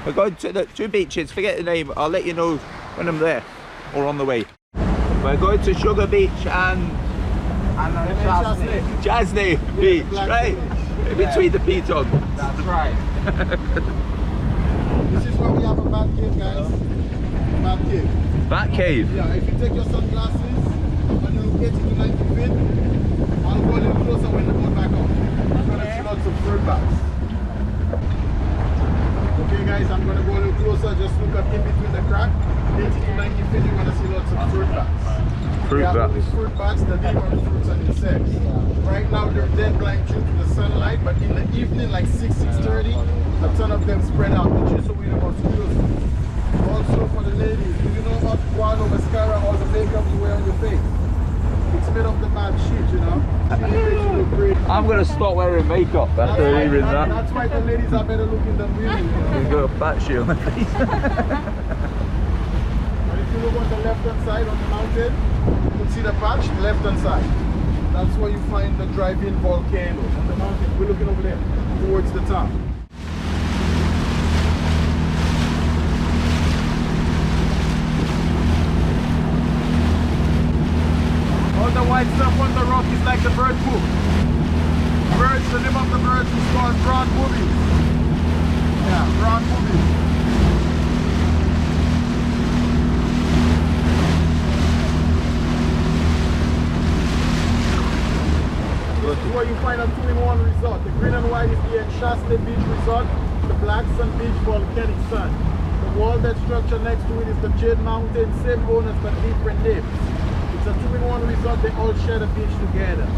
We're going to the 2 beaches, forget the name, I'll let you know when I'm there or on the way. We're going to Sugar Beach and Chasney Beach, right? In between the Pitons. That's right. This is where we have a bat cave, guys. Bat cave. Bat cave? Yeah, if you take your sunglasses and you get to 90 feet, I'll go a little closer when the boat back up. You're going to see lots of fruit bats. Okay guys, I'm going to go a little closer, just look up in between the crack. 80 to 90 feet, you're going to see lots of fruit bats. Fruit bats. These fruit bats, they live on fruits and insects. Right now they're dead blind due to the sunlight, but in the evening, like 6:30, a ton of them spread out to chase away the mosquitoes. Also for the ladies, do you know about guano, mascara, all the makeup you wear on your face? It's made of the bad shit, you know? It makes you look great. I'm going to stop wearing makeup after hearing that. That's why the ladies are better looking than women, you know? You've got a bat shit on my face. And if you look on the left hand side on the mountain, you can see the patch, the left hand side. That's where you find the drive-in volcanoes on the mountain. We're looking over there, towards the top. All the white stuff on the rock is like the bird poop. Birds, the name of the birds is called brown boobies. Yeah, brown boobies. This is where you find a 2-in-1 resort. The green and white is the Chasney Beach Resort, the Black Sun Beach Volcanic Sun. The wall that structure next to it is the Jade Mountain, same owners but different names. It's a 2-in-1 resort, they all share the beach together.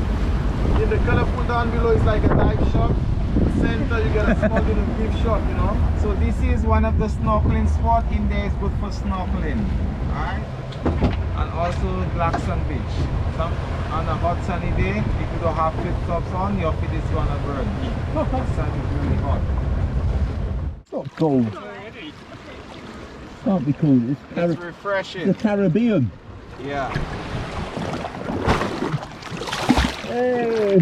In the colorful down below is like a dive shop. In the center you get a small little gift shop, you know. So this is one of the snorkeling spots in there. It's good for snorkeling, alright? And also Black Sun Beach. On a hot sunny day, if you don't have flip-flops on, your feet is gonna burn. The sun is really hot. It's not cold. Can't be cold. It's refreshing. The Caribbean. Yeah. Hey.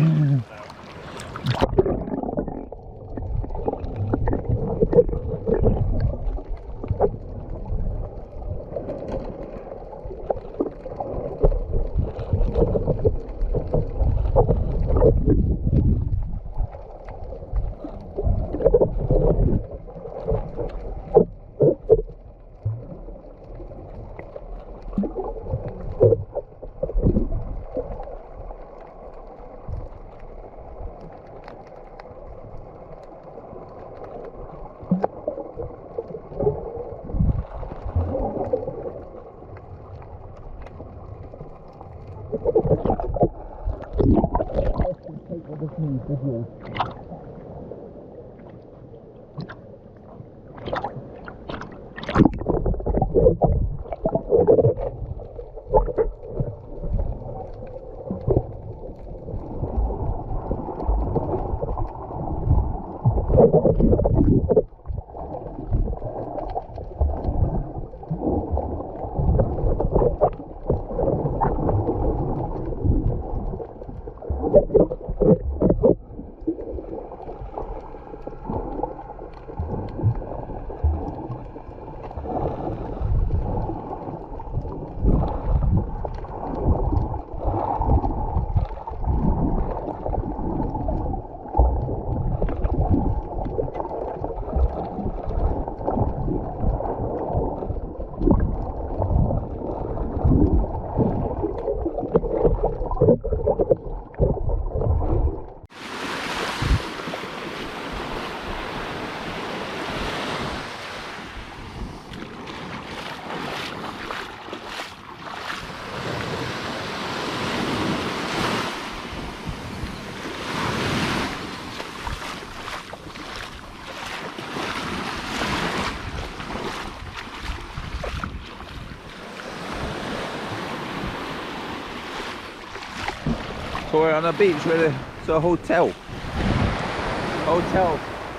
So we're on a beach where it's a hotel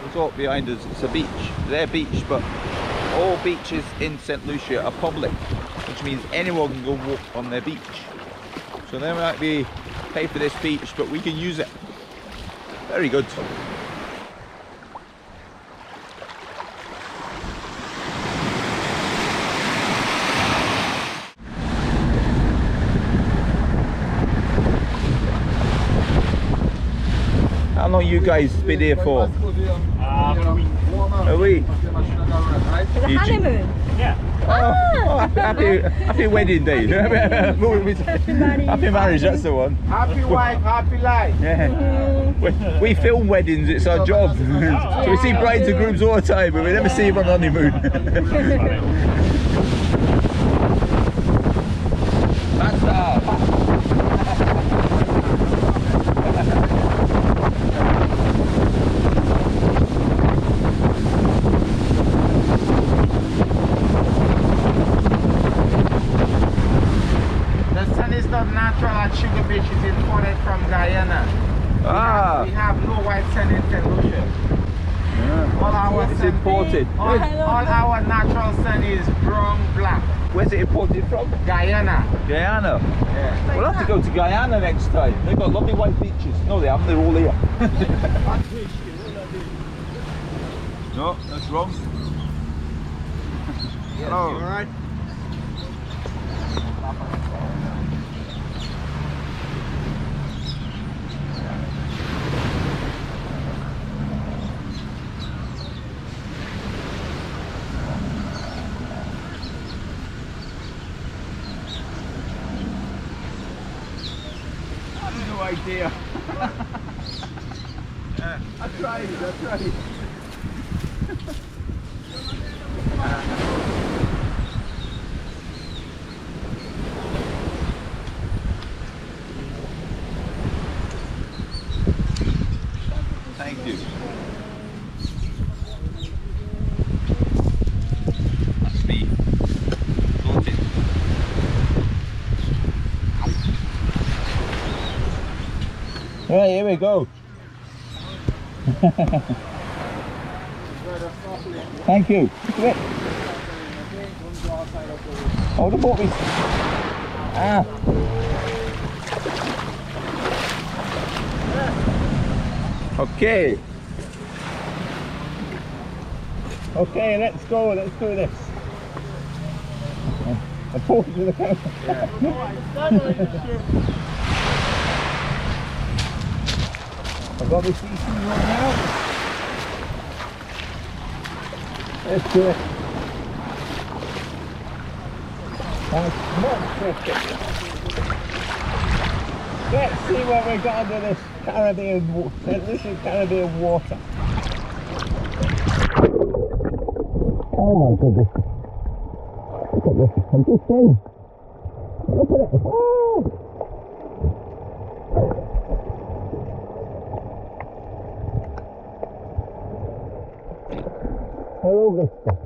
resort behind us. It's a beach, their beach, but all beaches in St Lucia are public, which means anyone can go walk on their beach. So they might be pay for this beach, but we can use it. Very good. long you guys been here for? A week. For the honeymoon. Oh, happy wedding day. Happy marriage, that's the one. Happy wife, happy life. Yeah. We film weddings, it's our job. So we see brides and grooms all the time, but we never see them on honeymoon. That's The sun is not natural at Sugar Beach, it's imported from Guyana. We have no white sun in St Lucia. All our it's sun, imported. all our natural sun is brown black. Where's it imported from? Guyana. Guyana. Yeah. We'll have to go to Guyana next time. They've got lovely white beaches. No, they haven't. They're all here. No, that's wrong. Yes, Hello. you alright? No idea. I tried. Thank you. That's me. Floating. Right, here we go. Thank you. Oh, the boat is... Ah. Okay. Okay, let's go. Let's do this. I pulled to the camera. I've got the CC right now. Let's do it. That's not perfect. Let's see what we've got under this Caribbean, this is Caribbean water. Oh my goodness. Look at this. I'm just in. Look at it. Oh! Hello, Vista.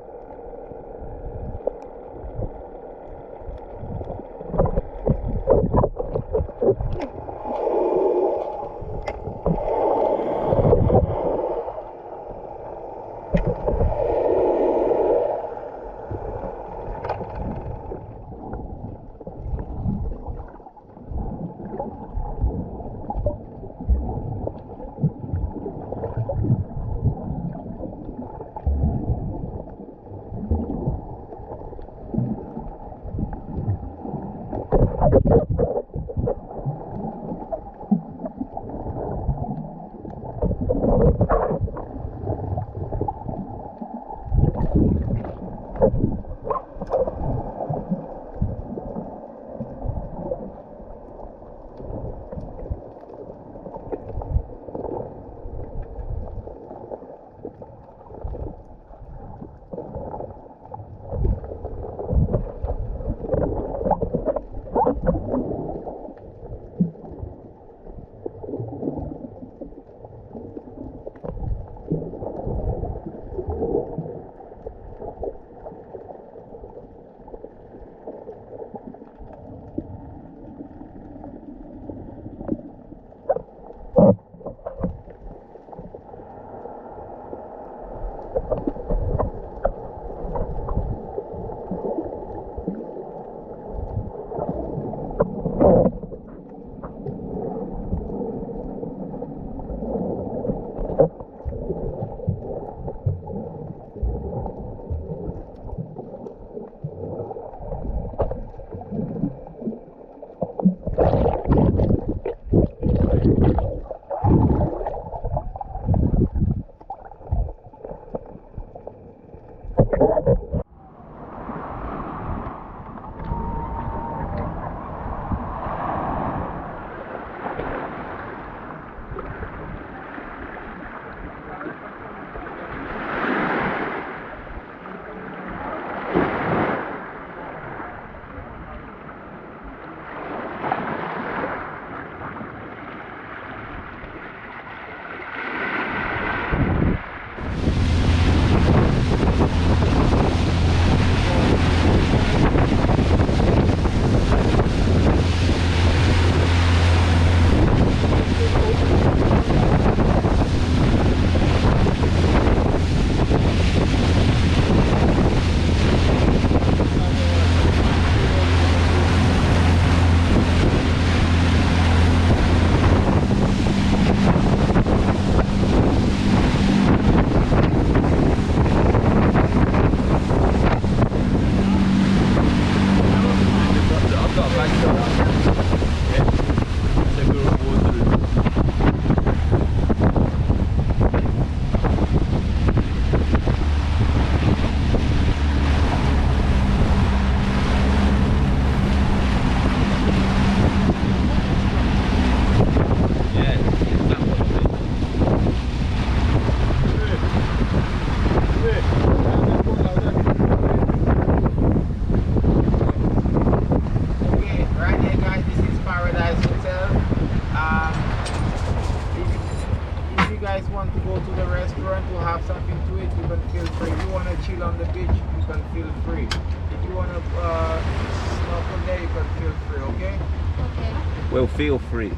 Well, feel free. Go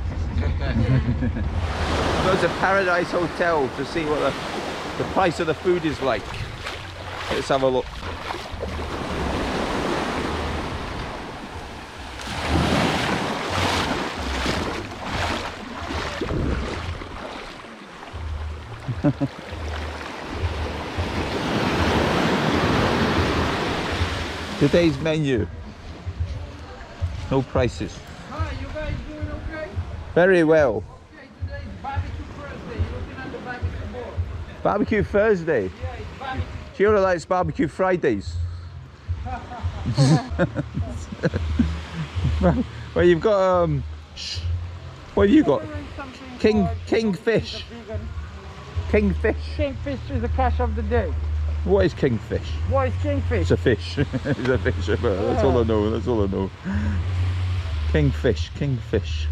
to Paradise Hotel to see what the price of the food is like. Let's have a look. Today's menu. No prices. Hi, you guys doing okay? Very well. Okay, today is barbecue Thursday. You're looking at the barbecue board. Barbecue Thursday. Yeah, it's barbecue. She only likes barbecue Fridays. Well, you've got what have you got? Kingfish. Kingfish. Kingfish is the cash of the day. What is kingfish? What is kingfish? It's a fish. It's a fish. That's all I know. That's all I know. Kingfish. Kingfish.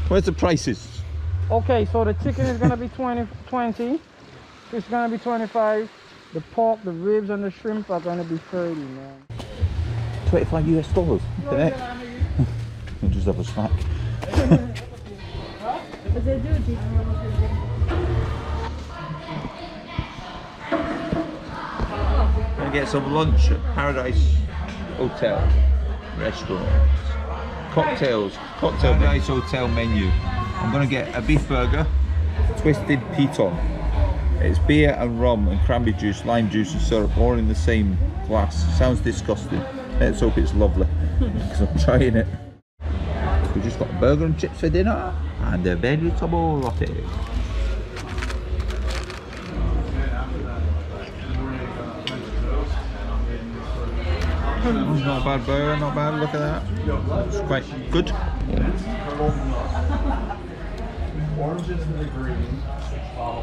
Where's the prices? Okay, so the chicken is gonna be 20. It's gonna be 25. The pork, the ribs, and the shrimp are gonna be 30, man. $25 US. Isn't it? We'll just have a snack. Gonna get some lunch at Paradise Hotel restaurant. Cocktail Paradise Hotel menu. I'm gonna get a beef burger, twisted piton. It's beer and rum and cranberry juice, lime juice and syrup all in the same glass. Sounds disgusting. Let's hope it's lovely because I'm trying it. We just got a burger and chips for dinner and a vegetable latte. Not a bad burger, not bad, look at that. It's quite good. Oranges and the green. I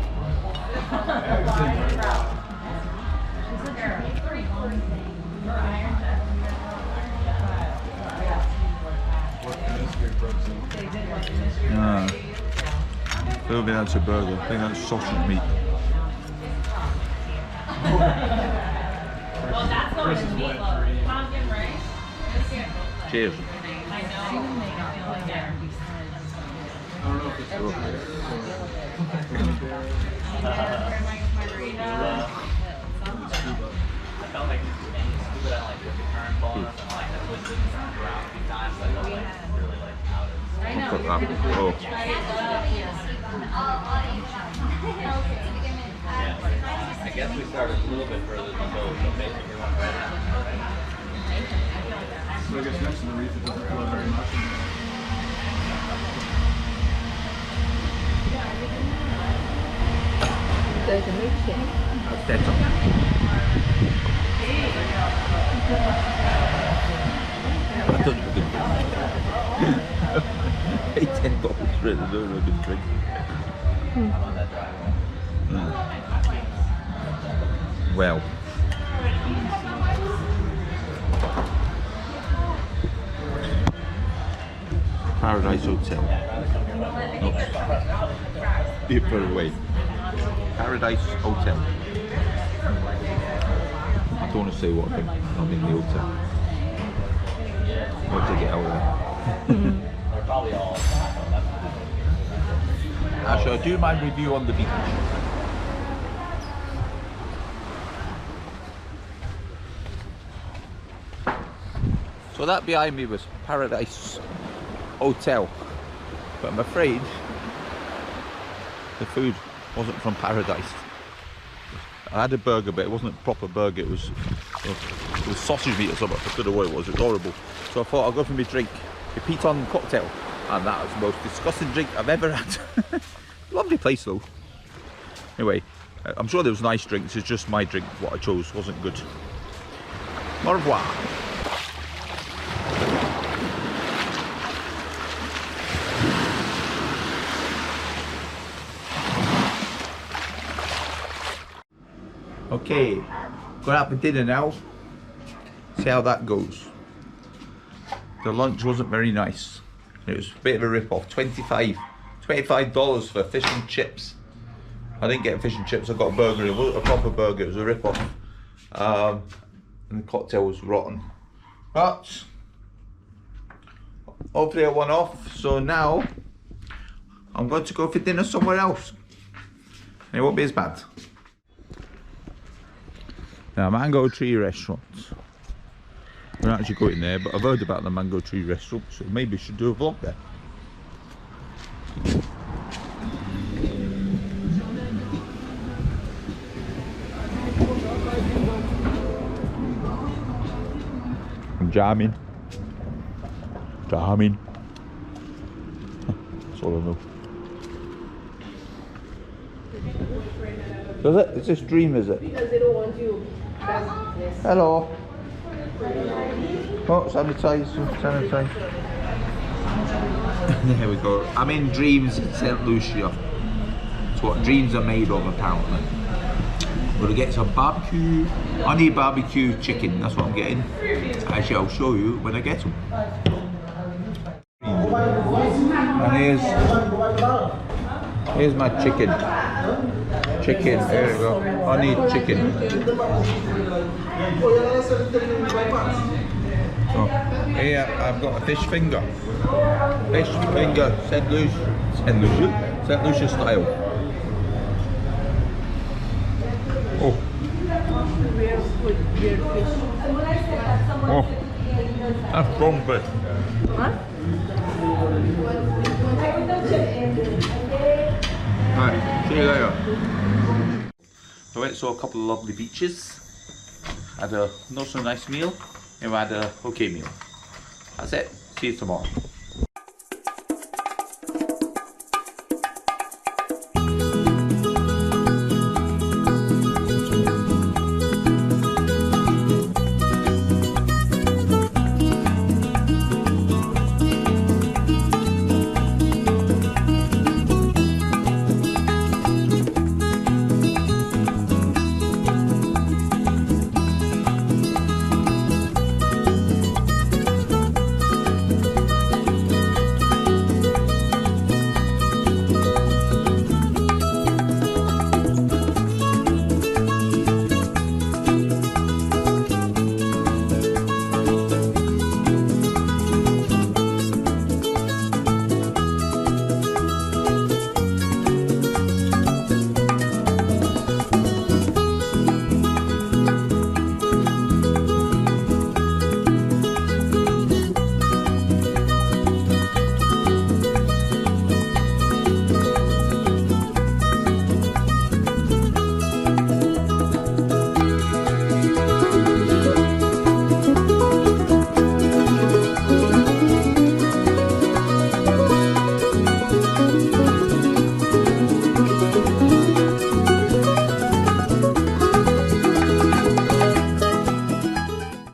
don't think that's a burger, I think that's sausage meat. Well, that's not even meatloaf. Pumpkin rice. Cheers. I know. I'll put that. Oh. I guess we started a little bit further than those, so maybe we went right around, right? So I guess next to the wreath, it doesn't flow very much. That's better. I don't know. Pay $10 for it. I don't know a good drink. Well. Paradise Hotel. No. Be further away. Paradise Hotel. I don't want to say what I think. I'm in the hotel. What to get out of there? I shall do my review on the beach. So that behind me was Paradise Hotel, but I'm afraid the food wasn't from paradise. I had a burger, but it wasn't a proper burger. It was sausage meat or something. I don't know what it was. It was horrible. So I thought I'll go for my drink, a Pitons cocktail, and that was the most disgusting drink I've ever had. Lovely place though. Anyway, I'm sure there was nice drinks. It's just my drink, what I chose, wasn't good. Au revoir. Okay, going out for dinner now. See how that goes. The lunch wasn't very nice. It was a bit of a rip-off. $25 for fish and chips. I didn't get fish and chips, I got a burger. It wasn't a proper burger, it was a rip-off. And the cocktail was rotten. But hopefully I won off. So now I'm going to go for dinner somewhere else. And it won't be as bad. Now, Mango Tree Restaurant. We're not actually going there, but I've heard about the Mango Tree Restaurant, so maybe I should do a vlog there. I'm jamming. Jamming. That's all I know. Does it? It's this dream, is it? Because they don't want you. Hello. Oh, sanitize. There we go. I'm in Dreams in St Lucia. It's what dreams are made of, apparently. I'm gonna get some barbecue, honey barbecue chicken. That's what I'm getting. Actually, I'll show you when I get them. And here's my chicken. Chicken, there we go. Honey chicken. So here I've got a fish finger. Fish finger, St Lucia style. Oh. Oh. That's strong fish. Alright, see you later. I went and saw a couple of lovely beaches. Had a not so nice meal, and I had a okay meal. That's it. See you tomorrow.